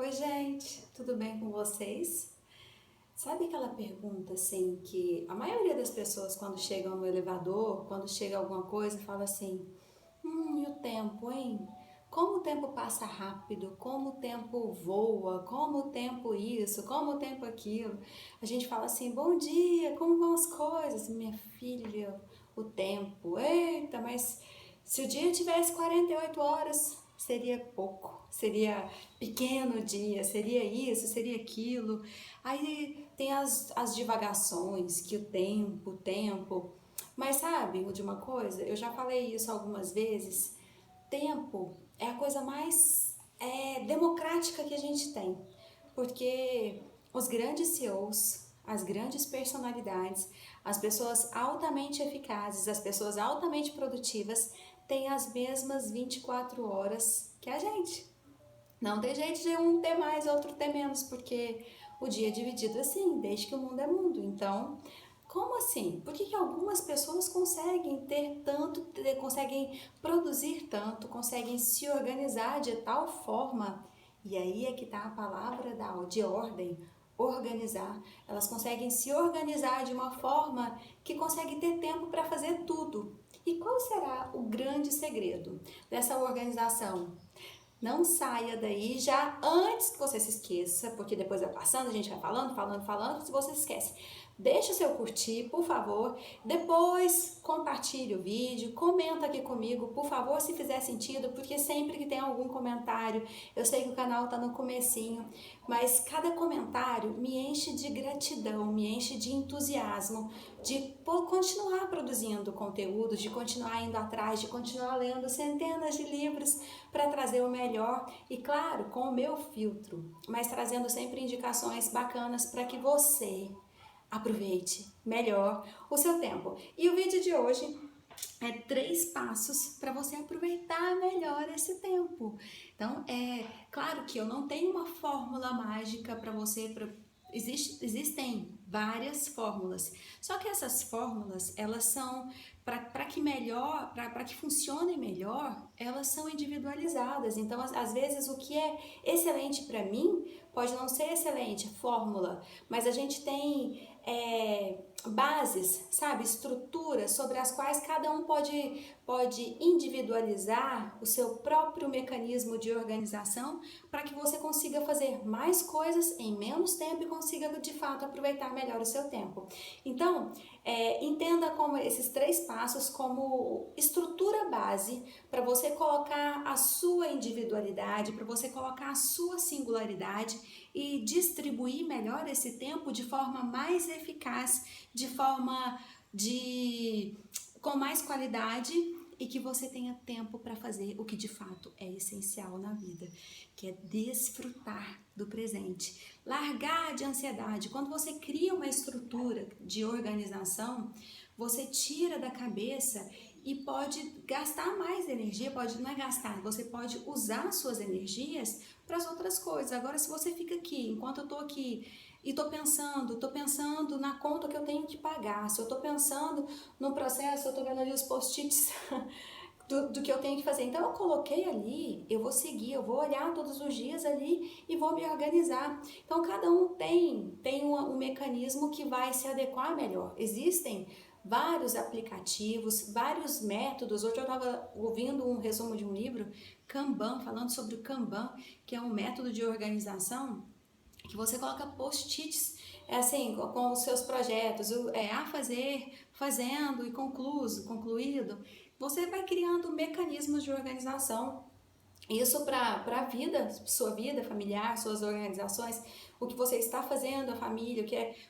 Oi, gente, tudo bem com vocês? Sabe aquela pergunta assim que a maioria das pessoas quando chegam no elevador, quando chega alguma coisa, fala assim: e o tempo, hein? Como o tempo passa rápido, como o tempo voa, como o tempo isso, como o tempo aquilo. A gente fala assim: bom dia, como vão as coisas? Minha filha, o tempo, eita, mas se o dia tivesse 48 horas, seria pouco, seria pequeno o dia, seria isso, seria aquilo. Aí tem as divagações, que o tempo. Mas sabe de uma coisa? Eu já falei isso algumas vezes. Tempo é a coisa mais democrática que a gente tem, porque os grandes CEOs, as grandes personalidades, as pessoas altamente eficazes, as pessoas altamente produtivas têm as mesmas 24 horas que a gente. Não tem jeito de um ter mais, outro ter menos, porque o dia é dividido assim, desde que o mundo é mundo. Então, como assim? Por que algumas pessoas conseguem ter tanto, conseguem produzir tanto, conseguem se organizar de tal forma? E aí é que está a palavra de ordem, organizar. Elas conseguem se organizar de uma forma que consegue ter tempo para fazer tudo. E qual será o grande segredo dessa organização? Não saia daí já antes que você se esqueça, porque depois vai passando, a gente vai falando, se você esquece. Deixa o seu curtir, por favor. Depois compartilhe o vídeo, comenta aqui comigo, por favor, se fizer sentido, porque sempre que tem algum comentário, eu sei que o canal está no comecinho, mas cada comentário me enche de gratidão, me enche de entusiasmo, de continuar produzindo conteúdo, de continuar indo atrás, de continuar lendo centenas de livros para trazer o melhor e, claro, com o meu filtro, mas trazendo sempre indicações bacanas para que você aproveite melhor o seu tempo. E o vídeo de hoje é 3 passos para você aproveitar melhor esse tempo. Então, é claro que eu não tenho uma fórmula mágica para você. Existem várias fórmulas, só que essas fórmulas, elas são para que funcionem melhor, elas são individualizadas. Então, às vezes, o que é excelente para mim pode não ser excelente fórmula, mas a gente tem bases, sabe, estruturas sobre as quais cada um pode individualizar o seu próprio mecanismo de organização para que você consiga fazer mais coisas em menos tempo e consiga de fato aproveitar melhor o seu tempo. Então, entenda como esses 3 passos como estrutura base para você colocar a sua individualidade, para você colocar a sua singularidade e distribuir melhor esse tempo de forma mais eficaz, de forma com mais qualidade e que você tenha tempo para fazer o que de fato é essencial na vida, que é desfrutar do presente, largar de ansiedade. Quando você cria uma estrutura de organização, você tira da cabeça e pode gastar mais energia, não é gastar, você pode usar suas energias para as outras coisas. Agora, se você fica aqui, enquanto eu estou aqui e tô pensando na conta que eu tenho que pagar, se eu tô pensando no processo, eu tô vendo ali os post-its do que eu tenho que fazer. Então eu coloquei ali, eu vou seguir, eu vou olhar todos os dias ali e vou me organizar. Então cada um tem um mecanismo que vai se adequar melhor. Existem vários aplicativos, vários métodos. Hoje eu estava ouvindo um resumo de um livro, Kanban, falando sobre o Kanban, que é um método de organização que você coloca post-its assim, com os seus projetos, a fazer, fazendo e concluído. Você vai criando mecanismos de organização. Isso para a vida, sua vida familiar, suas organizações, o que você está fazendo, a família, o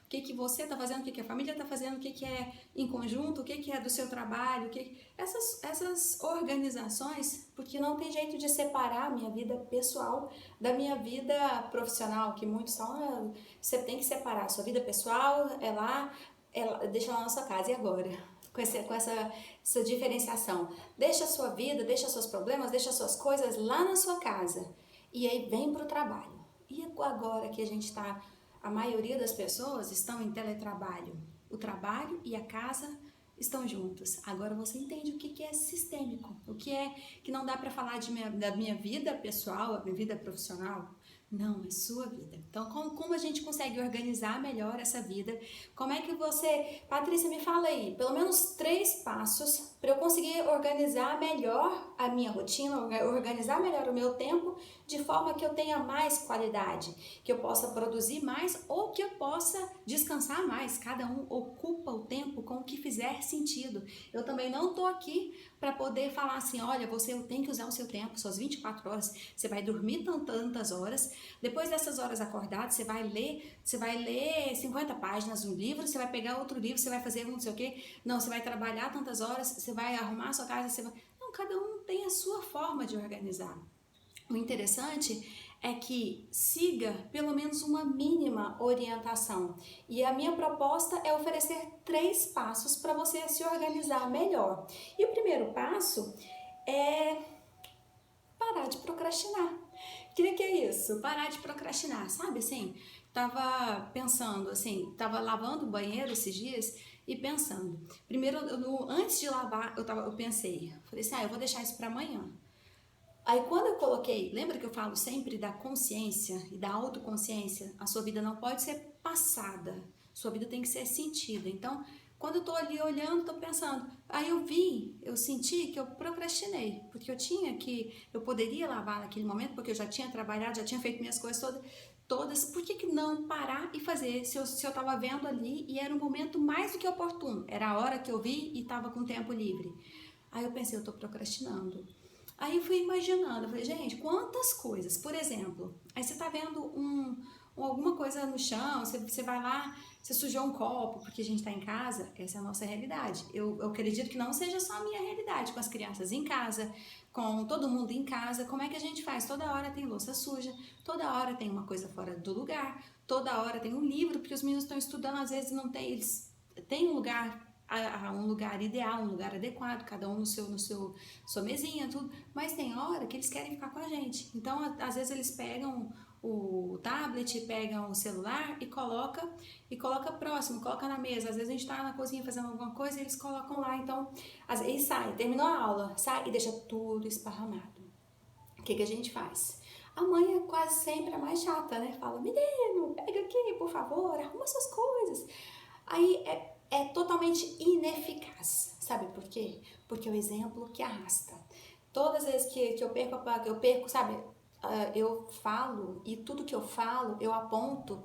que você está fazendo, o que a família está fazendo, o que é em conjunto, o que é do seu trabalho, essas organizações, porque não tem jeito de separar a minha vida pessoal da minha vida profissional, que muitos falam, você tem que separar, a sua vida pessoal deixa lá na sua casa, e agora? Com essa diferenciação. Deixa a sua vida, deixa seus problemas, deixa suas coisas lá na sua casa. E aí vem para o trabalho. E agora que a maioria das pessoas estão em teletrabalho. O trabalho e a casa estão juntos. Agora você entende o que é sistêmico, o que é que não dá para falar da minha vida pessoal, da minha vida profissional. Não, é sua vida. Então, como a gente consegue organizar melhor essa vida? Como é que você... Patrícia, me fala aí, pelo menos 3 passos para eu conseguir organizar melhor a minha rotina, organizar melhor o meu tempo, de forma que eu tenha mais qualidade, que eu possa produzir mais ou que eu possa descansar mais. Cada um ocupa o tempo com o que fizer sentido. Eu também não estou aqui para poder falar assim, olha, você tem que usar o seu tempo, suas 24 horas, você vai dormir tantas horas, depois dessas horas acordadas, você vai ler 50 páginas de um livro, você vai pegar outro livro, você vai fazer não sei o quê, não, você vai trabalhar tantas horas, você vai arrumar a sua casa, você vai... Não, cada um tem a sua forma de organizar. O interessante é que siga pelo menos uma mínima orientação. E a minha proposta é oferecer 3 passos para você se organizar melhor. E o primeiro passo é parar de procrastinar. O que é isso? Parar de procrastinar, sabe assim? Tava pensando assim, tava lavando o banheiro esses dias e pensando. Primeiro, antes de lavar, eu pensei, falei assim, eu vou deixar isso para amanhã. Aí quando eu coloquei, lembra que eu falo sempre da consciência e da autoconsciência? A sua vida não pode ser passada, sua vida tem que ser sentida. Então, quando eu tô ali olhando, tô pensando, aí eu senti que eu procrastinei, porque eu poderia lavar naquele momento, porque eu já tinha trabalhado, já tinha feito minhas coisas todas, por que não parar e fazer, se eu tava vendo ali e era um momento mais do que oportuno, era a hora que eu vi e tava com tempo livre. Aí eu pensei, eu tô procrastinando. Aí eu fui imaginando, eu falei, gente, quantas coisas, por exemplo, aí você tá vendo alguma coisa no chão, você vai lá, você sujou um copo porque a gente tá em casa, essa é a nossa realidade. Eu acredito que não seja só a minha realidade, com as crianças em casa, com todo mundo em casa, como é que a gente faz? Toda hora tem louça suja, toda hora tem uma coisa fora do lugar, toda hora tem um livro, porque os meninos estão estudando, às vezes não tem, eles têm um lugar um lugar ideal, um lugar adequado, cada um no sua mesinha, tudo, mas tem hora que eles querem ficar com a gente. Então, às vezes eles pegam o tablet, pegam o celular e coloca próximo, coloca na mesa. Às vezes a gente tá na cozinha fazendo alguma coisa e eles colocam lá, então, e sai, terminou a aula, sai e deixa tudo esparramado. O que a gente faz? A mãe é quase sempre a mais chata, né? Fala, menino, pega aqui, por favor, arruma suas coisas. Aí é totalmente ineficaz. Sabe por quê? Porque é o exemplo que arrasta. Todas as vezes que eu perco, sabe? Eu falo e tudo que eu falo, eu aponto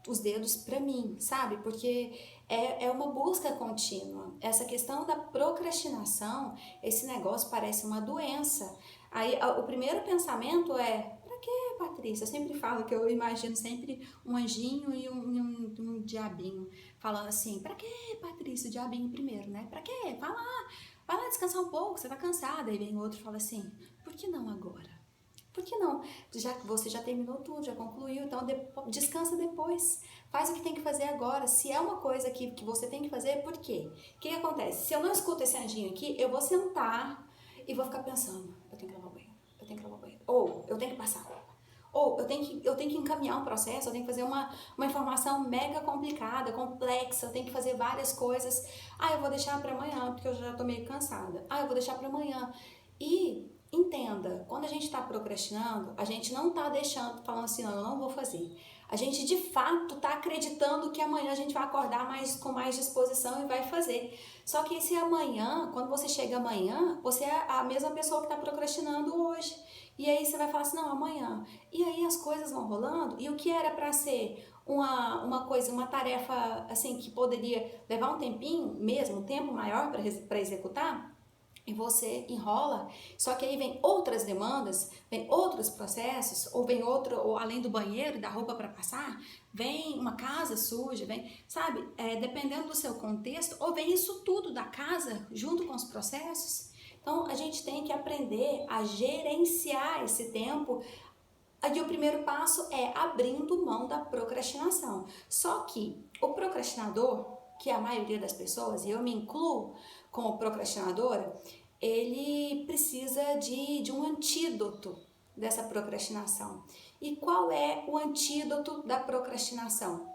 os dedos para mim, sabe? Porque é uma busca contínua. Essa questão da procrastinação, esse negócio parece uma doença. Aí o primeiro pensamento é, pra quê, Patrícia? Eu sempre falo que eu imagino sempre um anjinho e um diabinho falando assim, pra quê, Patrícia? O diabinho primeiro, né? Pra quê? Vai lá descansar um pouco, você tá cansada. Aí vem o outro e fala assim, por que não agora? Por que não? Você já terminou tudo, já concluiu, então descansa depois. Faz o que tem que fazer agora. Se é uma coisa que você tem que fazer, por quê? O que acontece? Se eu não escuto esse anjinho aqui, eu vou sentar e vou ficar pensando, eu tenho que lavar o banheiro, eu tenho que lavar o banheiro, ou eu tenho que passar roupa, ou eu tenho que encaminhar um processo, eu tenho que fazer uma informação mega complicada, complexa, eu tenho que fazer várias coisas. Eu vou deixar para amanhã, porque eu já tô meio cansada. Eu vou deixar para amanhã. E entenda, quando a gente está procrastinando, a gente não está deixando, falando assim, não, eu não vou fazer. A gente de fato está acreditando que amanhã a gente vai acordar com mais disposição e vai fazer. Só que esse amanhã, quando você chega amanhã, você é a mesma pessoa que está procrastinando hoje. E aí você vai falar assim, não, amanhã. E aí as coisas vão rolando, e o que era para ser uma tarefa assim que poderia levar um tempinho mesmo, um tempo maior para executar, e você enrola, só que aí vem outras demandas, vem outros processos, ou além do banheiro, da roupa para passar, vem uma casa suja, sabe, dependendo do seu contexto, ou vem isso tudo da casa junto com os processos. Então a gente tem que aprender a gerenciar esse tempo. Aqui o primeiro passo é abrindo mão da procrastinação. Só que o procrastinador, que é a maioria das pessoas, e eu me incluo como procrastinadora, ele precisa de um antídoto dessa procrastinação. E qual é o antídoto da procrastinação?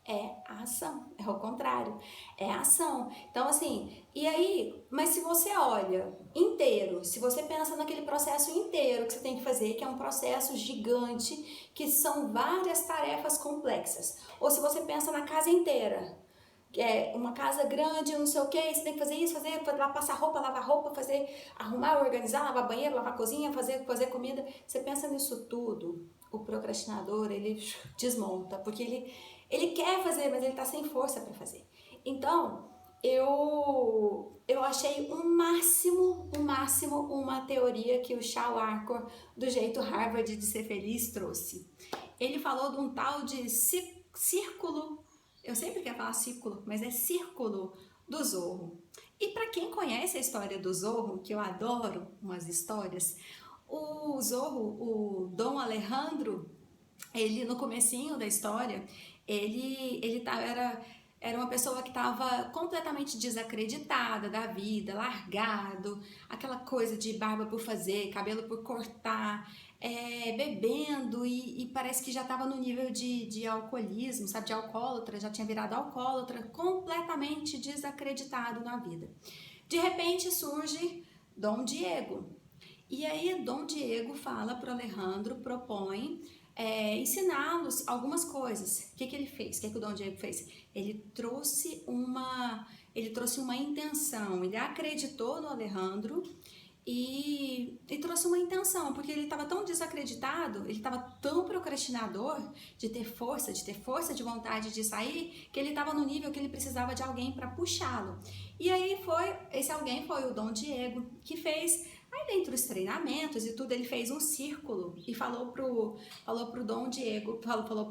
é a ação, é o contrário, é a ação. Então, assim, e aí, mas se você olha inteiro, se você pensa naquele processo inteiro que você tem que fazer, que é um processo gigante, que são várias tarefas complexas, ou se você pensa na casa inteira, que é uma casa grande, não sei o que, você tem que fazer isso, fazer, passar roupa, lavar roupa, fazer, arrumar, organizar, lavar banheiro, lavar cozinha, fazer comida. Você pensa nisso tudo, o procrastinador, ele desmonta, porque ele quer fazer, mas ele tá sem força para fazer. Então, eu achei o máximo uma teoria que o Shal Arcor, do jeito Harvard de ser feliz, trouxe. Ele falou de um tal de círculo, eu sempre quero falar círculo, mas é círculo do Zorro. E para quem conhece a história do Zorro, que eu adoro umas histórias, o Zorro, o Dom Alejandro, ele no comecinho da história, era uma pessoa que estava completamente desacreditada da vida, largado, aquela coisa de barba por fazer, cabelo por cortar, bebendo e parece que já estava no nível de alcoolismo, sabe, de alcoólatra, já tinha virado alcoólatra, completamente desacreditado na vida. De repente surge Dom Diego. E aí Dom Diego fala para o Alejandro, propõe ensiná-los algumas coisas. O que ele fez? O que o Dom Diego fez? Ele trouxe uma intenção, ele acreditou no Alejandro e trouxe uma intenção, porque ele estava tão desacreditado, ele estava tão procrastinador de ter força de vontade de sair, que ele estava no nível que ele precisava de alguém para puxá-lo. E aí esse alguém foi o Dom Diego, que fez. Aí dentro dos treinamentos e tudo, ele fez um círculo e falou pro Dom Diego, falou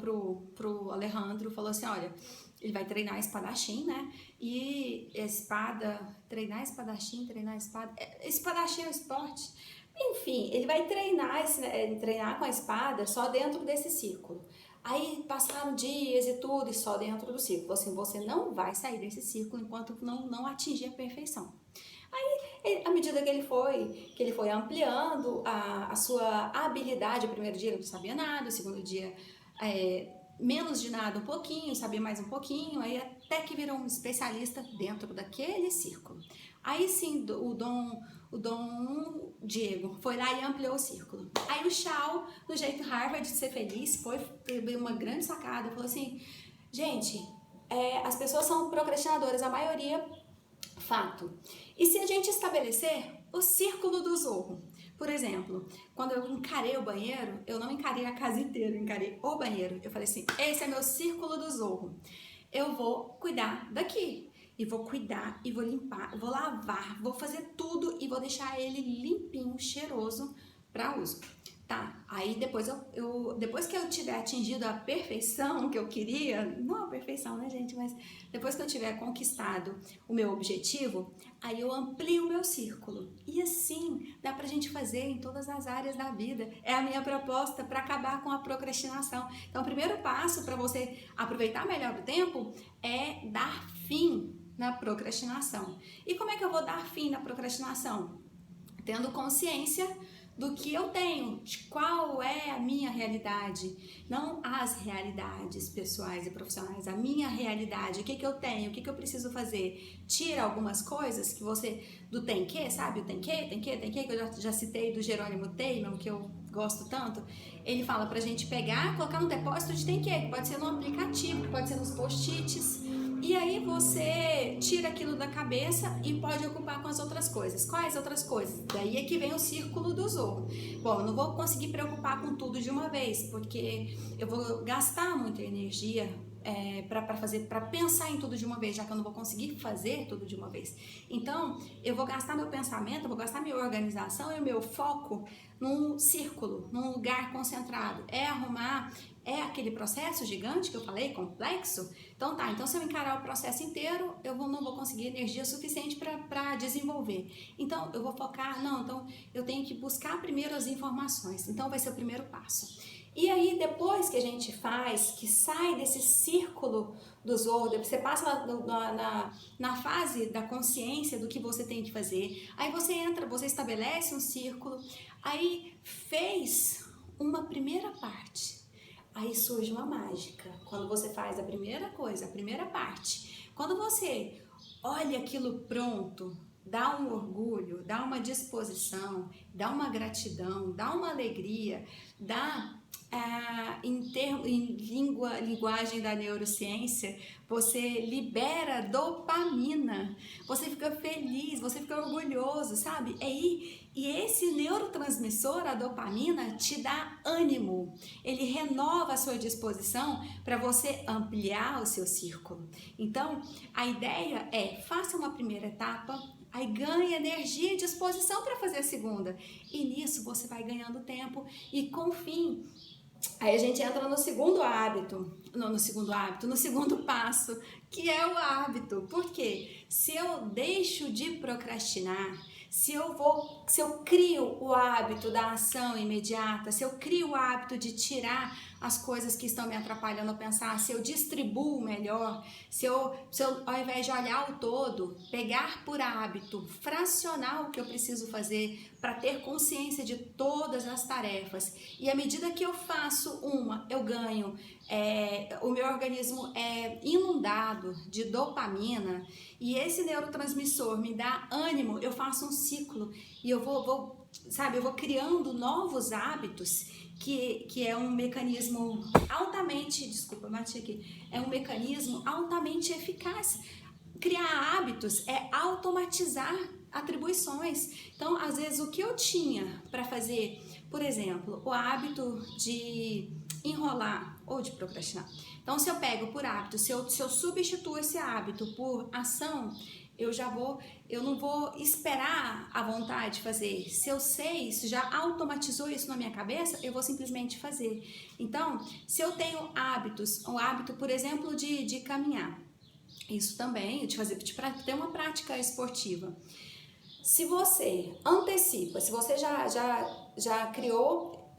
pro Alejandro, falou assim, olha, ele vai treinar espadachim, né? E treinar espadachim, espadachim é um esporte. Enfim, ele vai treinar com a espada só dentro desse círculo. Aí passaram dias e tudo, e só dentro do círculo. Assim, você não vai sair desse círculo enquanto não atingir a perfeição. Aí, à medida que ele foi ampliando a sua habilidade, o primeiro dia ele não sabia nada, o segundo dia menos de nada um pouquinho, sabia mais um pouquinho, aí até que virou um especialista dentro daquele círculo. Aí sim, o Dom Diego foi lá e ampliou o círculo. Aí o Shao, do jeito Harvard de ser feliz, teve uma grande sacada, falou assim, gente, as pessoas são procrastinadoras, a maioria, fato. E se a gente estabelecer o círculo do Zorro? Por exemplo, quando eu encarei o banheiro, eu não encarei a casa inteira, eu encarei o banheiro. Eu falei assim, esse é meu círculo do Zorro. Eu vou cuidar daqui. E vou cuidar, e vou limpar, vou lavar, vou fazer tudo e vou deixar ele limpinho, cheiroso para uso. Tá, aí depois depois que eu tiver atingido a perfeição que eu queria, não a perfeição, né, gente, mas depois que eu tiver conquistado o meu objetivo, aí eu amplio o meu círculo. E assim dá pra gente fazer em todas as áreas da vida. É a minha proposta para acabar com a procrastinação. Então, o primeiro passo para você aproveitar melhor o tempo é dar fim na procrastinação. E como é que eu vou dar fim na procrastinação? Tendo consciência do que eu tenho, de qual é a minha realidade, não as realidades pessoais e profissionais, a minha realidade, o que eu tenho, o que eu preciso fazer. Tira algumas coisas que do tem que, sabe? O tem que, que eu já citei do Jerônimo Teilhard, que eu gosto tanto. Ele fala pra gente pegar, colocar no depósito de tem que pode ser no aplicativo, que pode ser nos post-its. E aí você tira aquilo da cabeça e pode ocupar com as outras coisas. Quais outras coisas? Daí é que vem o círculo do Zorro. Bom, eu não vou conseguir preocupar com tudo de uma vez, porque eu vou gastar muita energia para pensar em tudo de uma vez, já que eu não vou conseguir fazer tudo de uma vez. Então, eu vou gastar meu pensamento, eu vou gastar minha organização e o meu foco num círculo, num lugar concentrado. É aquele processo gigante que eu falei, complexo? Então se eu encarar o processo inteiro, eu não vou conseguir energia suficiente para desenvolver. Então, eu vou focar, então eu tenho que buscar primeiro as informações. Então, vai ser o primeiro passo. E aí, depois que a gente que sai desse círculo do Zorro, você passa na fase da consciência do que você tem que fazer, aí você estabelece um círculo, aí fez uma primeira parte. Aí surge uma mágica. Quando você faz a primeira coisa, a primeira parte, quando você olha aquilo pronto, dá um orgulho, dá uma disposição, dá uma gratidão, dá uma alegria, dá em linguagem da neurociência, você libera dopamina, você fica feliz, você fica orgulhoso, sabe? E esse neurotransmissor, a dopamina, te dá ânimo, ele renova a sua disposição para você ampliar o seu círculo. Então, a ideia é, faça uma primeira etapa, aí ganha energia e disposição para fazer a segunda. E nisso você vai ganhando tempo e com o fim. Aí a gente entra no segundo hábito, no segundo passo, que é o hábito. Por quê? Se eu deixo de procrastinar, se eu crio o hábito da ação imediata, se eu crio o hábito de tirar as coisas que estão me atrapalhando a pensar, se eu distribuo melhor, se eu ao invés de olhar o todo, pegar por hábito, fracionar o que eu preciso fazer para ter consciência de todas as tarefas. E à medida que eu faço uma, eu ganho, o meu organismo é inundado de dopamina e esse neurotransmissor me dá ânimo, eu faço um ciclo e eu vou criando novos hábitos, que é um mecanismo altamente, é um mecanismo altamente eficaz. Criar hábitos é automatizar atribuições. Então, às vezes, o que eu tinha para fazer, por exemplo, o hábito de enrolar ou de procrastinar. Então, se eu pego por hábito, se eu substituo esse hábito por ação, eu não vou esperar a vontade de fazer. Se eu sei, se já automatizou isso na minha cabeça, eu vou simplesmente fazer. Então, se eu tenho um hábito, por exemplo, de caminhar, isso também, de ter uma prática esportiva. Se você antecipa, se você já criou,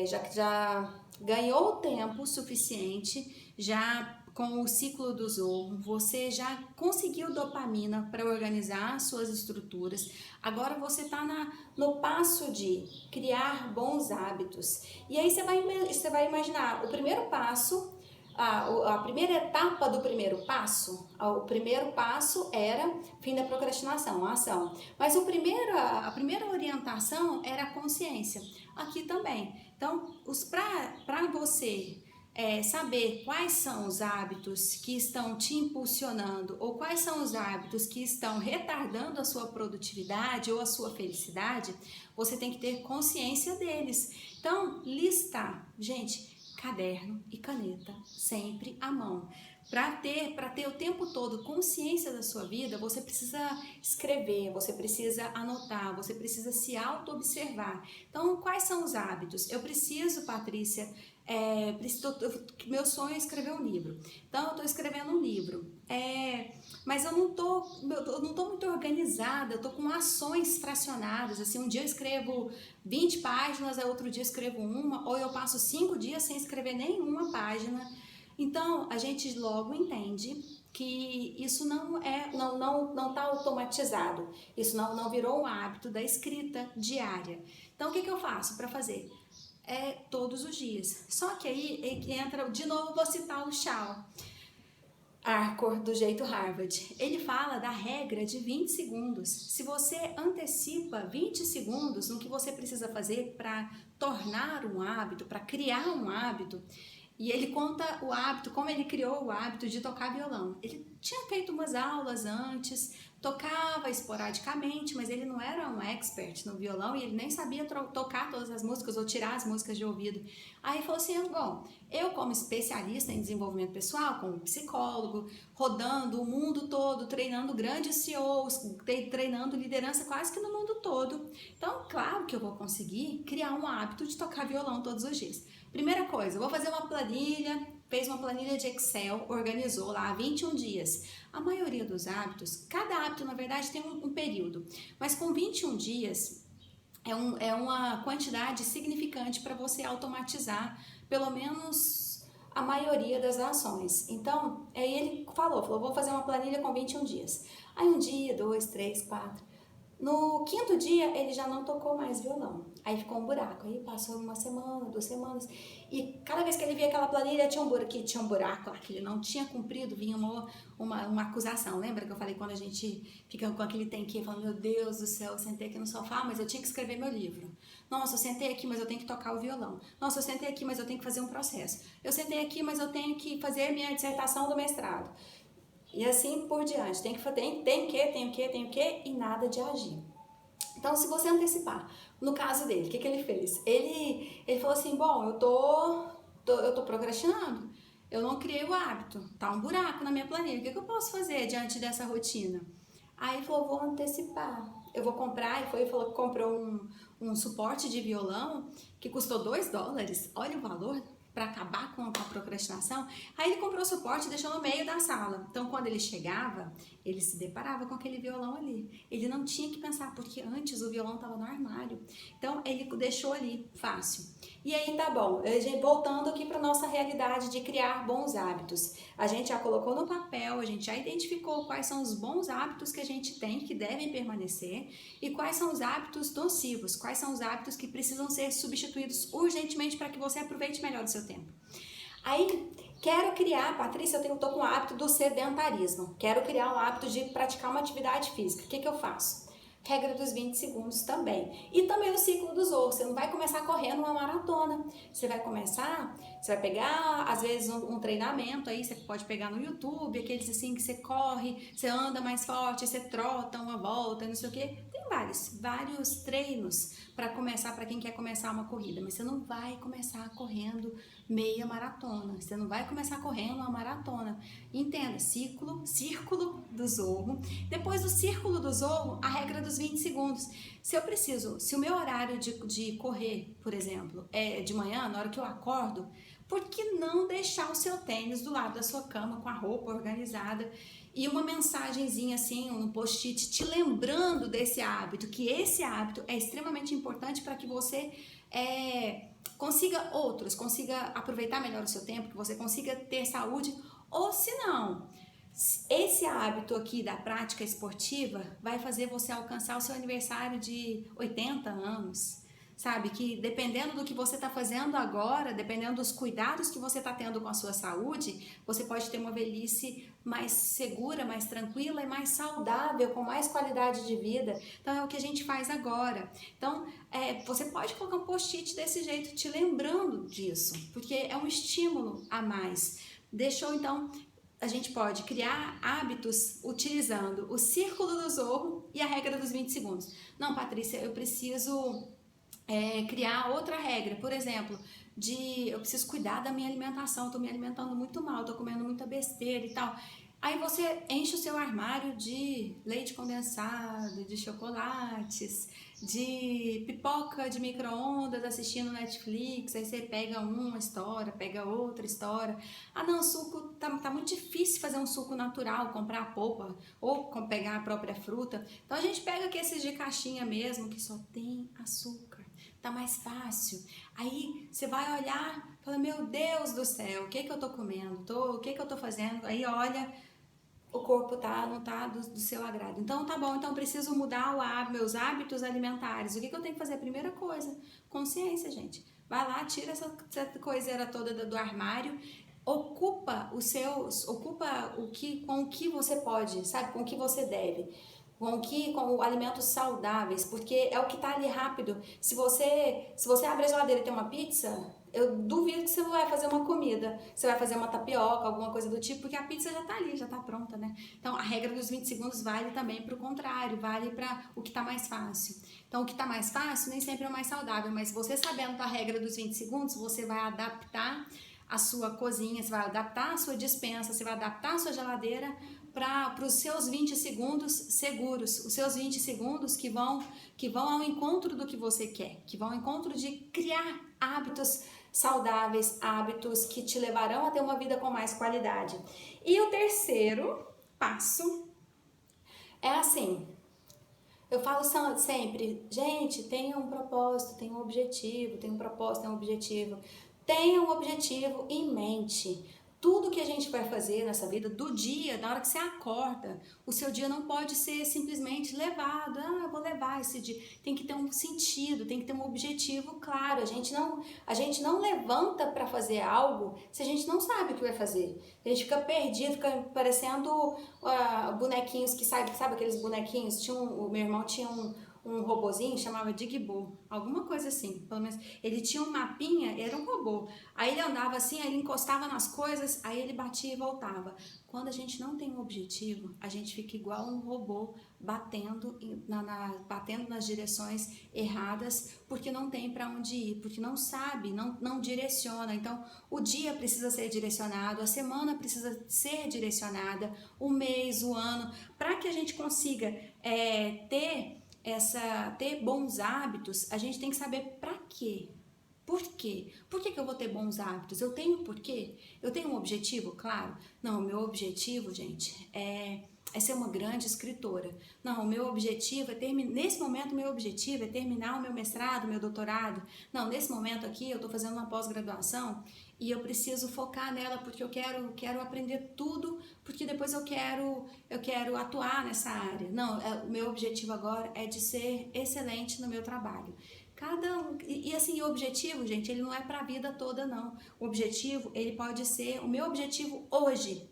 já ganhou tempo suficiente, já com o ciclo do Zorro, você já conseguiu dopamina para organizar suas estruturas, agora você está no passo de criar bons hábitos. E aí você vai imaginar, o primeiro passo, a primeira etapa do primeiro passo, o primeiro passo era fim da procrastinação, a ação. Mas a primeira orientação era a consciência. Aqui também. Então, para você saber quais são os hábitos que estão te impulsionando ou quais são os hábitos que estão retardando a sua produtividade ou a sua felicidade, você tem que ter consciência deles. Então, listar. Gente, caderno e caneta sempre à mão. Para ter o tempo todo consciência da sua vida, você precisa escrever, você precisa anotar, você precisa se auto-observar. Então, quais são os hábitos? Eu preciso, Patrícia, meu sonho é escrever um livro. Então, eu estou escrevendo um livro. Mas eu não tô muito organizada, eu estou com ações fracionadas. Assim, um dia eu escrevo 20 páginas, outro dia eu escrevo uma, ou eu passo 5 dias sem escrever nenhuma página. Então, a gente logo entende que isso não está automatizado, isso não virou um hábito da escrita diária. Então, o que eu faço para fazer? Todos os dias. Só que aí entra, de novo, vou citar o Shaw Arcor, do jeito Harvard. Ele fala da regra de 20 segundos. Se você antecipa 20 segundos no que você precisa fazer para tornar um hábito, para criar um hábito, e ele conta o hábito, como ele criou o hábito de tocar violão. Ele tinha feito umas aulas antes, tocava esporadicamente, mas ele não era um expert no violão e ele nem sabia tocar todas as músicas ou tirar as músicas de ouvido. Aí falou assim, bom, eu como especialista em desenvolvimento pessoal, como psicólogo, rodando o mundo todo, treinando grandes CEOs, treinando liderança quase que no mundo todo. Então, claro que eu vou conseguir criar um hábito de tocar violão todos os dias. Primeira coisa, vou fazer uma planilha, fez uma planilha de Excel, organizou lá 21 dias. A maioria dos hábitos, cada hábito na verdade tem um período, mas com 21 dias é uma quantidade significante para você automatizar pelo menos a maioria das ações. Então, aí ele falou, vou fazer uma planilha com 21 dias. Aí 1 dia, 2, 3, 4... No quinto dia, ele já não tocou mais violão. Aí ficou um buraco. Aí passou uma semana, 2 semanas. E cada vez que ele via aquela planilha, tinha um buraco lá que ele não tinha cumprido, vinha uma acusação. Lembra que eu falei quando a gente fica com aquele tem que, falando, meu Deus do céu, eu sentei aqui no sofá, mas eu tinha que escrever meu livro. Nossa, eu sentei aqui, mas eu tenho que tocar o violão. Nossa, eu sentei aqui, mas eu tenho que fazer um processo. Eu sentei aqui, mas eu tenho que fazer minha dissertação do mestrado. E assim por diante. Tenho que, e nada de agir. Então, se você antecipar, no caso dele, o que ele fez? Ele falou assim, bom, eu tô procrastinando, eu não criei o hábito, tá um buraco na minha planilha, o que eu posso fazer diante dessa rotina? Aí ele falou, vou antecipar, eu vou comprar, e falou que comprou um suporte de violão que custou $2, olha o valor, para acabar com a procrastinação. Aí ele comprou o suporte e deixou no meio da sala. Então, quando ele chegava, ele se deparava com aquele violão ali. Ele não tinha que pensar, porque antes o violão estava no armário. Então, ele deixou ali, fácil. E aí, tá bom. Voltando aqui para nossa realidade de criar bons hábitos. A gente já colocou no papel, a gente já identificou quais são os bons hábitos que a gente tem, que devem permanecer, e quais são os hábitos nocivos, quais são os hábitos que precisam ser substituídos urgentemente para que você aproveite melhor o seu tempo. Aí, quero criar, Patrícia, eu tô com o hábito do sedentarismo. Quero criar um hábito de praticar uma atividade física. O que eu faço? Regra dos 20 segundos também. E também o ciclo do Zorro. Você não vai começar correndo uma maratona. Você vai pegar, às vezes, um treinamento aí, você pode pegar no YouTube, aqueles assim que você corre, você anda mais forte, você trota uma volta, não sei o quê. Tem vários treinos para começar, para quem quer começar uma corrida, mas você não vai começar correndo meia maratona, você não vai começar correndo uma maratona. Entenda, círculo do Zorro. Depois do círculo do Zorro, a regra dos 20 segundos. Se o meu horário de correr, por exemplo, é de manhã, na hora que eu acordo, por que não deixar o seu tênis do lado da sua cama com a roupa organizada e uma mensagenzinha assim, um post-it te lembrando desse hábito, que esse hábito é extremamente importante para que você consiga aproveitar melhor o seu tempo, que você consiga ter saúde, ou se não, esse hábito aqui da prática esportiva vai fazer você alcançar o seu aniversário de 80 anos, sabe? Que dependendo do que você está fazendo agora, dependendo dos cuidados que você está tendo com a sua saúde, você pode ter uma velhice mais segura, mais tranquila e mais saudável, com mais qualidade de vida. Então é o que a gente faz agora. Então você pode colocar um post-it desse jeito, te lembrando disso, porque é um estímulo a mais. Então, a gente pode criar hábitos utilizando o círculo do Zorro e a regra dos 20 segundos. Não, Patrícia, eu preciso criar outra regra, por exemplo, eu preciso cuidar da minha alimentação, estou me alimentando muito mal, estou comendo muita besteira e tal. Aí você enche o seu armário de leite condensado, de chocolates, de pipoca de micro-ondas assistindo Netflix, aí você pega uma história, pega outra história. Ah não, suco, tá muito difícil fazer um suco natural, comprar a polpa ou pegar a própria fruta. Então a gente pega esses de caixinha mesmo, que só tem açúcar, tá mais fácil. Aí você vai olhar, fala, meu Deus do céu, o que eu tô comendo? O que eu tô fazendo? Aí olha, o corpo não tá do seu agrado. Então tá bom, então preciso mudar meus hábitos alimentares. O que eu tenho que fazer? A primeira coisa, consciência, gente. Vai lá, tira essa coiseira toda do armário, ocupa com o que você pode, sabe? Com o que você deve. Com alimentos saudáveis, porque é o que tá ali rápido. Se você abre a geladeira e tem uma pizza, eu duvido que você não vai fazer uma comida. Você vai fazer uma tapioca, alguma coisa do tipo, porque a pizza já tá ali, já tá pronta, né? Então, a regra dos 20 segundos vale também para o contrário, vale para o que tá mais fácil. Então, o que tá mais fácil nem sempre é o mais saudável, mas você sabendo a regra dos 20 segundos, você vai adaptar a sua cozinha, você vai adaptar a sua despensa, você vai adaptar a sua geladeira para os seus 20 segundos seguros, os seus 20 segundos que vão ao encontro do que você quer, que vão ao encontro de criar hábitos saudáveis, hábitos que te levarão a ter uma vida com mais qualidade. E o terceiro passo é assim, eu falo sempre, gente, tenha um propósito, tenha um objetivo, tenha um propósito, tenha um objetivo em mente. Tudo que a gente vai fazer nessa vida, do dia, na hora que você acorda, o seu dia não pode ser simplesmente levado. Eu vou levar esse dia. Tem que ter um sentido, tem que ter um objetivo claro. A gente não levanta para fazer algo se a gente não sabe o que vai fazer. A gente fica perdido, fica parecendo bonequinhos que sabe aqueles bonequinhos? O meu irmão tinha um robozinho, chamava Digbu, alguma coisa assim, pelo menos. Ele tinha um mapinha, era um robô. Aí ele andava assim, aí ele encostava nas coisas, aí ele batia e voltava. Quando a gente não tem um objetivo, a gente fica igual um robô batendo, batendo nas direções erradas, porque não tem para onde ir, porque não sabe, não direciona. Então, o dia precisa ser direcionado, a semana precisa ser direcionada, o mês, o ano, para que a gente consiga ter bons hábitos, a gente tem que saber para quê. Por quê? Por que eu vou ter bons hábitos? Eu tenho um porquê? Eu tenho um objetivo, claro? Não, o meu objetivo, gente, é ser uma grande escritora. Não, o meu objetivo nesse momento, o meu objetivo é terminar o meu mestrado, o meu doutorado. Não, nesse momento aqui, eu estou fazendo uma pós-graduação e eu preciso focar nela porque eu quero aprender tudo, porque depois eu quero atuar nessa área. Não, o meu objetivo agora é de ser excelente no meu trabalho. Assim, o objetivo, gente, ele não é para a vida toda, não. O objetivo, ele pode ser, o meu objetivo hoje,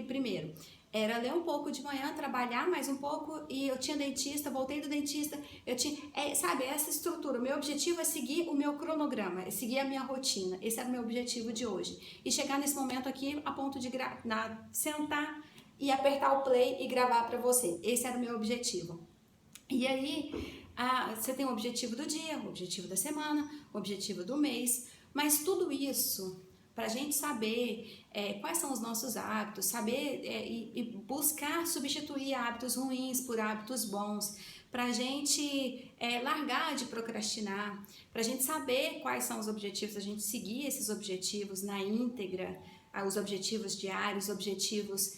primeiro, era ler um pouco de manhã, trabalhar mais um pouco, e eu tinha dentista, voltei do dentista, eu tinha, sabe, essa estrutura. O meu objetivo é seguir o meu cronograma, é seguir a minha rotina. Esse era o meu objetivo de hoje. E chegar nesse momento aqui a ponto de sentar e apertar o play e gravar para você. Esse era o meu objetivo. E aí, você tem o objetivo do dia, o objetivo da semana, o objetivo do mês, mas tudo isso, para a gente saber quais são os nossos hábitos, saber e buscar substituir hábitos ruins por hábitos bons, para a gente largar de procrastinar, para a gente saber quais são os objetivos, a gente seguir esses objetivos na íntegra, os objetivos diários, objetivos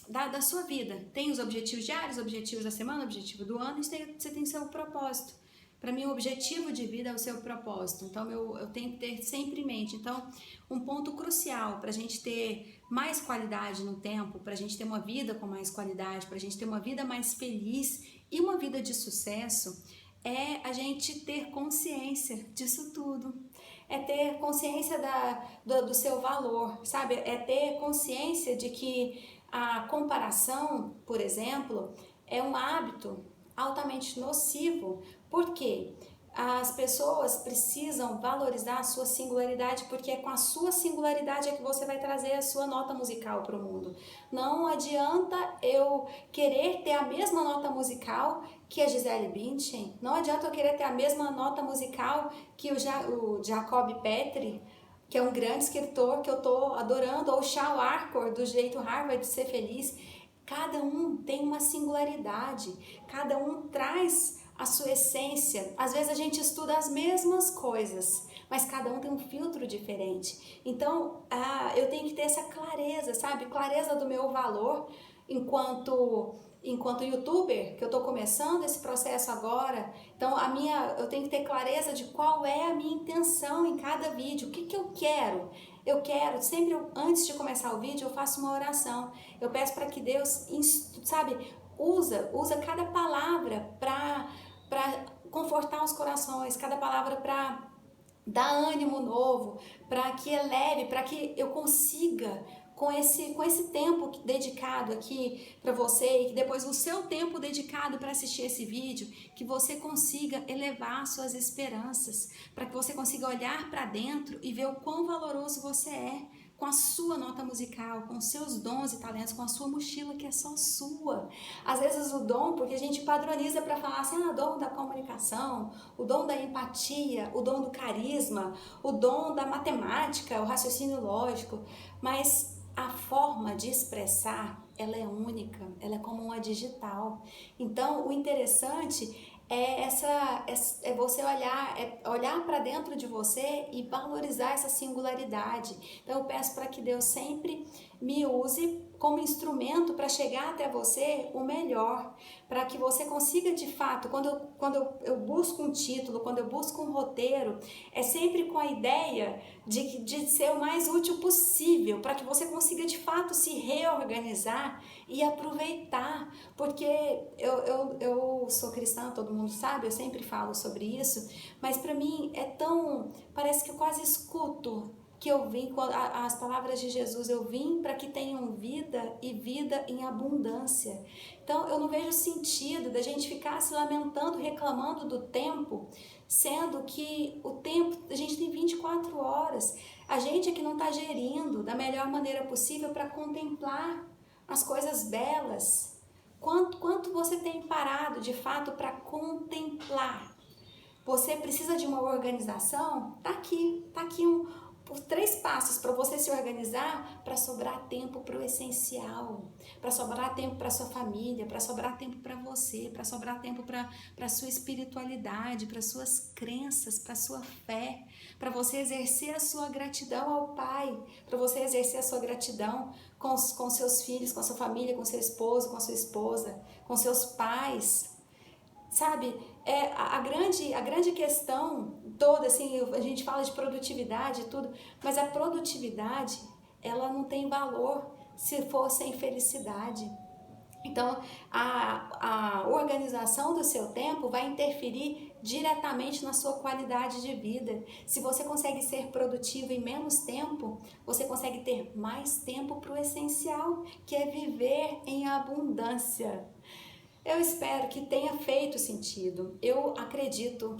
da sua vida. Tem os objetivos diários, objetivos da semana, objetivo do ano, e você tem seu propósito. Para mim, o objetivo de vida é o seu propósito. Então, eu tenho que ter sempre em mente. Então, um ponto crucial para a gente ter mais qualidade no tempo, para a gente ter uma vida com mais qualidade, para a gente ter uma vida mais feliz e uma vida de sucesso, é a gente ter consciência disso tudo. É ter consciência do seu valor, sabe? É ter consciência de que a comparação, por exemplo, é um hábito altamente nocivo. Por quê? As pessoas precisam valorizar a sua singularidade, porque é com a sua singularidade que você vai trazer a sua nota musical para o mundo. Não adianta eu querer ter a mesma nota musical que a Gisele Bündchen, não adianta eu querer ter a mesma nota musical que o Jacob Petri, que é um grande escritor que eu estou adorando, ou o Shal Arcor, do Jeito Harvard de Ser Feliz. Cada um tem uma singularidade, cada um traz a sua essência. Às vezes a gente estuda as mesmas coisas, mas cada um tem um filtro diferente. Então, eu tenho que ter essa clareza, sabe? Clareza do meu valor enquanto youtuber, que eu estou começando esse processo agora. Então, eu tenho que ter clareza de qual é a minha intenção em cada vídeo. O que eu quero? Eu quero, sempre antes de começar o vídeo, eu faço uma oração. Eu peço para que Deus, sabe, usa cada palavra para confortar os corações, cada palavra para dar ânimo novo, para que eleve, para que eu consiga, com esse tempo dedicado aqui para você, e que depois o seu tempo dedicado para assistir esse vídeo, que você consiga elevar suas esperanças, para que você consiga olhar para dentro e ver o quão valoroso você é, com a sua nota musical, com os seus dons e talentos, com a sua mochila que é só sua. Às vezes o dom, porque a gente padroniza para falar assim, o dom da comunicação, o dom da empatia, o dom do carisma, o dom da matemática, o raciocínio lógico, mas a forma de expressar, ela é única, ela é como uma digital. Então, o interessante é você olhar para dentro de você e valorizar essa singularidade. Então eu peço para que Deus sempre me use como instrumento para chegar até você o melhor, para que você consiga de fato, quando eu busco um título, quando eu busco um roteiro, é sempre com a ideia de ser o mais útil possível, para que você consiga de fato se reorganizar e aproveitar, porque eu sou cristã, todo mundo sabe, eu sempre falo sobre isso, mas para mim parece que eu quase escuto que eu vim, as palavras de Jesus, eu vim para que tenham vida e vida em abundância. Então eu não vejo sentido da gente ficar se lamentando, reclamando do tempo, sendo que o tempo, a gente tem 24 horas, a gente é que não está gerindo da melhor maneira possível para contemplar as coisas belas. Quanto você tem parado de fato para contemplar? Você precisa de uma organização? Tá aqui por 3 passos para você se organizar para sobrar tempo para o essencial, para sobrar tempo para sua família, para sobrar tempo para você, para sobrar tempo para sua espiritualidade, para suas crenças, para sua fé, para você exercer a sua gratidão ao Pai, para você exercer a sua gratidão com seus filhos, com a sua família, com seu esposo, com a sua esposa, com seus pais. Sabe, a grande questão toda, assim, a gente fala de produtividade e tudo, mas a produtividade, ela não tem valor se for sem felicidade. Então, a organização do seu tempo vai interferir diretamente na sua qualidade de vida. Se você consegue ser produtivo em menos tempo, você consegue ter mais tempo para o essencial, que é viver em abundância. Eu espero que tenha feito sentido. Eu acredito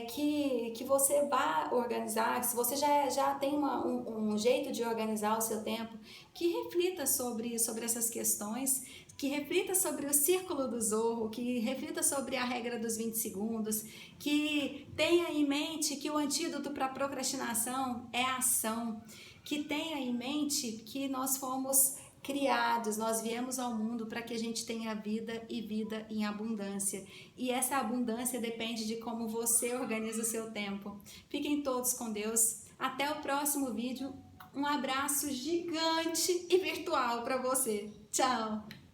que você vá organizar, se você já tem um jeito de organizar o seu tempo, que reflita sobre essas questões, que reflita sobre o círculo do Zorro, que reflita sobre a regra dos 20 segundos, que tenha em mente que o antídoto para a procrastinação é a ação, que tenha em mente que nós fomos criados, nós viemos ao mundo para que a gente tenha vida e vida em abundância. E essa abundância depende de como você organiza o seu tempo. Fiquem todos com Deus. Até o próximo vídeo. Um abraço gigante e virtual para você. Tchau!